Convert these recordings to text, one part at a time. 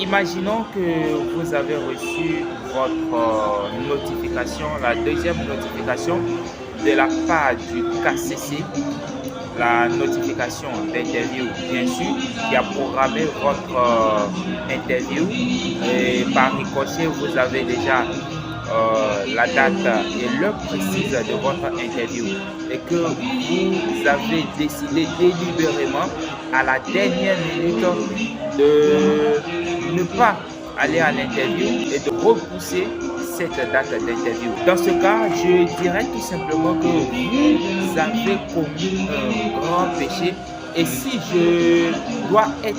Imaginons que vous avez reçu votre notification, la deuxième notification de la part du KCC, la notification d'interview, bien sûr, qui a programmé votre interview. Et par ricochet, vous avez déjà la date et l'heure précise de votre interview. Et que vous avez décidé délibérément à la dernière minute de ne pas aller à l'interview et de repousser cette date d'interview. Dans ce cas, je dirais tout simplement que vous avez commis un grand péché. Et si je dois être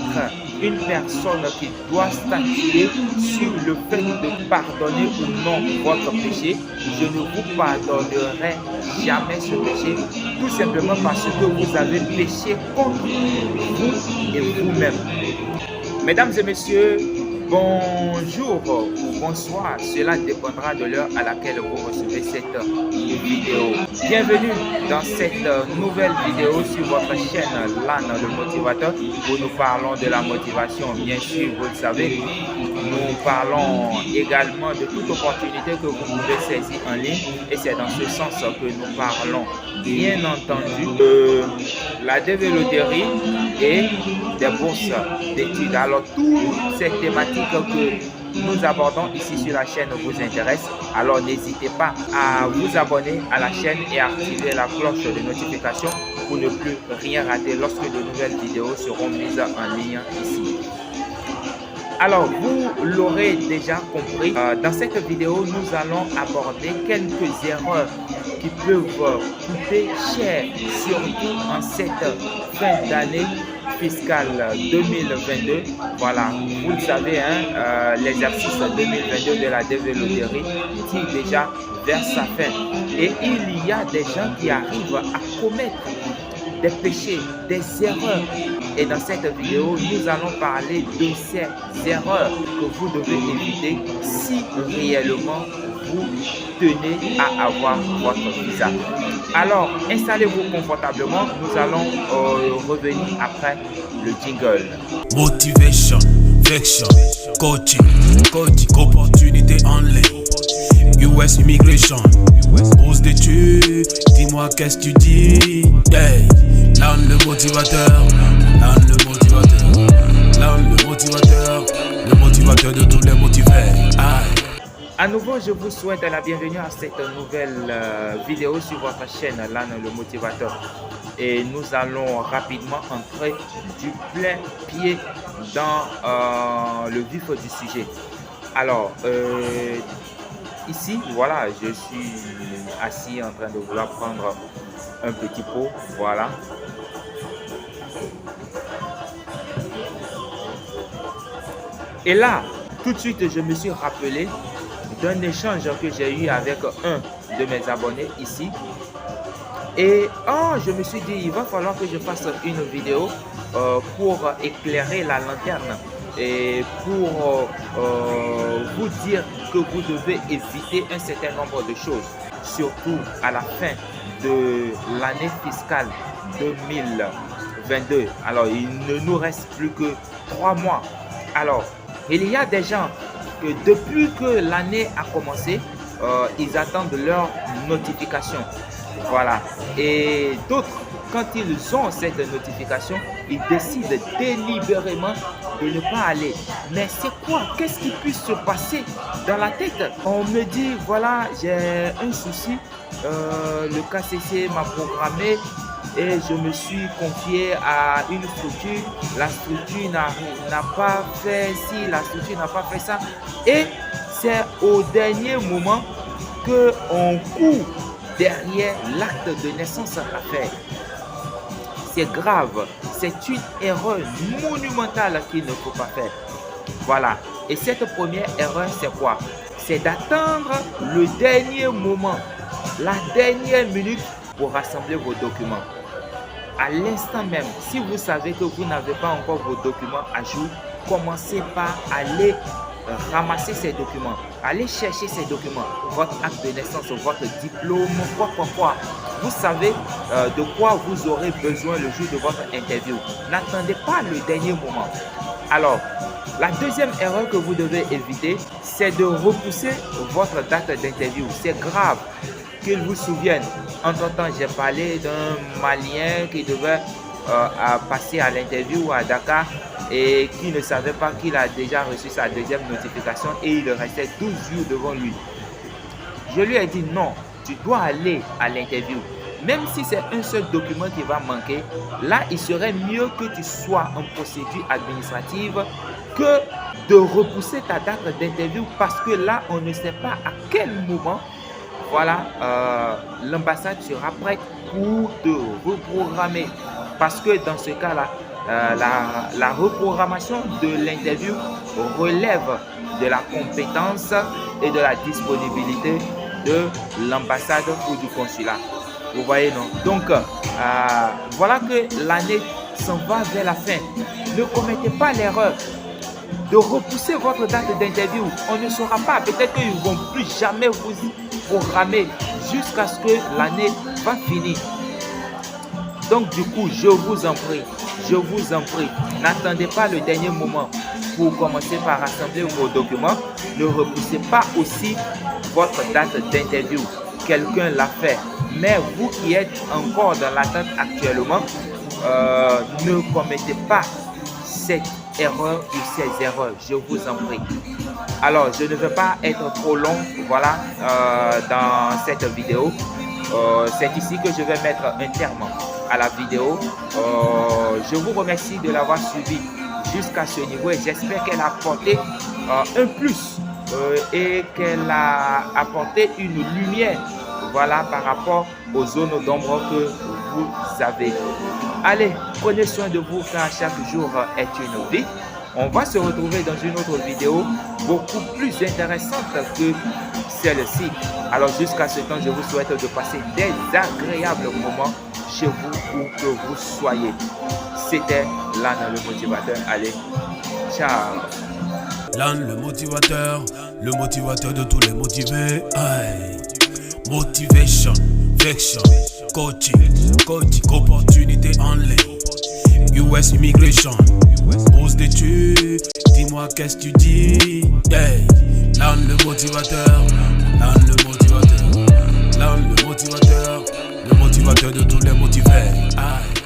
une personne qui doit statuer sur le fait de pardonner ou non votre péché, je ne vous pardonnerai jamais ce péché, tout simplement parce que vous avez péché contre vous et vous-même. Mesdames et messieurs, bonjour ou bonsoir, cela dépendra de l'heure à laquelle vous recevez cette vidéo. Bienvenue dans cette nouvelle vidéo sur votre chaîne LAN le motivateur, où nous parlons de la motivation. Bien sûr, vous le savez, nous parlons également de toute opportunité que vous pouvez saisir en ligne, et c'est dans ce sens que nous parlons bien entendu de la développerie et des bourses d'études. Alors, toutes ces thématiques que nous abordons ici sur la chaîne vous intéressent, alors n'hésitez pas à vous abonner à la chaîne et à activer la cloche de notification pour ne plus rien rater lorsque de nouvelles vidéos seront mises en ligne ici. Alors, vous l'aurez déjà compris, dans cette vidéo, nous allons aborder quelques erreurs qui peuvent coûter cher, surtout en cette fin d'année fiscale 2022. Voilà, vous le savez, hein, l'exercice 2022 de la développerie tire déjà vers sa fin. Et il y a des gens qui arrivent à commettre des péchés, des erreurs. Et dans cette vidéo, nous allons parler de ces erreurs que vous devez éviter si réellement vous tenez à avoir votre visa. Alors, installez-vous confortablement. Nous allons revenir après le jingle. Motivation, flexion, coaching, opportunité en ligne, US immigration, bourse d'études, dis-moi qu'est-ce que tu dis, yeah. LAN le motivateur, LAN le motivateur, LAN le motivateur de tous les motivés. Aïe. À nouveau, je vous souhaite la bienvenue à cette nouvelle vidéo sur votre chaîne LAN le motivateur. Et nous allons rapidement entrer du plein pied dans le vif du sujet. Alors, ici, voilà, je suis assis en train de vouloir prendre un petit pot, voilà. Et là, tout de suite, je me suis rappelé d'un échange que j'ai eu avec un de mes abonnés ici. Et je me suis dit, il va falloir que je fasse une vidéo pour éclairer la lanterne et pour vous dire que vous devez éviter un certain nombre de choses, surtout à la fin de l'année fiscale 2022. Alors, il ne nous reste plus que 3 mois. Alors, il y a des gens que depuis que l'année a commencé, ils attendent leur notification. Voilà. Et d'autres, quand ils ont cette notification, ils décident délibérément de ne pas aller. Mais c'est quoi? Qu'est-ce qui peut se passer dans la tête? On me dit, voilà, j'ai un souci, le KCC m'a programmé et je me suis confié à une structure. La structure n'a pas fait ci, la structure n'a pas fait ça. Et c'est au dernier moment qu'on court derrière l'acte de naissance à faire. C'est grave, c'est une erreur monumentale qu'il ne faut pas faire. Voilà. Et cette première erreur, c'est quoi? C'est d'attendre le dernier moment, la dernière minute pour rassembler vos documents. À l'instant même, si vous savez que vous n'avez pas encore vos documents à jour, commencez par aller ramasser ces documents, allez chercher ces documents, votre acte de naissance, votre diplôme, quoi. Vous savez de quoi vous aurez besoin le jour de votre interview. N'attendez pas le dernier moment. Alors, la deuxième erreur que vous devez éviter, c'est de repousser votre date d'interview. C'est grave qu'il vous souvienne. Entre-temps, j'ai parlé d'un Malien qui devait passer à l'interview à Dakar et qui ne savait pas qu'il a déjà reçu sa deuxième notification et il restait 12 jours devant lui. Je lui ai dit non, tu dois aller à l'interview. Même si c'est un seul document qui va manquer, là, il serait mieux que tu sois en procédure administrative que de repousser ta date d'interview parce que là, on ne sait pas à quel moment, voilà, l'ambassade sera prête pour te reprogrammer. Parce que dans ce cas-là, la reprogrammation de l'interview relève de la compétence et de la disponibilité de l'ambassade ou du consulat. Vous voyez, non? Donc, voilà que l'année s'en va vers la fin. Ne commettez pas l'erreur de repousser votre date d'interview. On ne saura pas. Peut-être qu'ils ne vont plus jamais vous programmer jusqu'à ce que l'année va finir. Donc, du coup, je vous en prie, n'attendez pas le dernier moment pour commencer par rassembler vos documents. Ne repoussez pas aussi votre date d'interview. Quelqu'un l'a fait. Mais vous qui êtes encore dans l'attente actuellement, ne commettez pas cette erreur ou ces erreurs. Je vous en prie. Alors, je ne vais pas être trop long, voilà, dans cette vidéo. C'est ici que je vais mettre un terme à la vidéo. Je vous remercie de l'avoir suivi jusqu'à ce niveau et j'espère qu'elle a apporté un plus et qu'elle a apporté une lumière, voilà, par rapport aux zones d'ombre que vous avez. Allez, prenez soin de vous car chaque jour est une vie. On va se retrouver dans une autre vidéo beaucoup plus intéressante que celle-ci. Alors jusqu'à ce temps, je vous souhaite de passer des agréables moments chez vous où que vous soyez. C'était Lan le motivateur. Allez, ciao. Lan le motivateur de tous les motivés. Aye. Motivation, flexion, coaching, opportunité en ligne. US Immigration, pose d'études, dis-moi qu'est-ce que tu dis. Hey. Lan le motivateur, le motivateur de tous les motivés. Aye.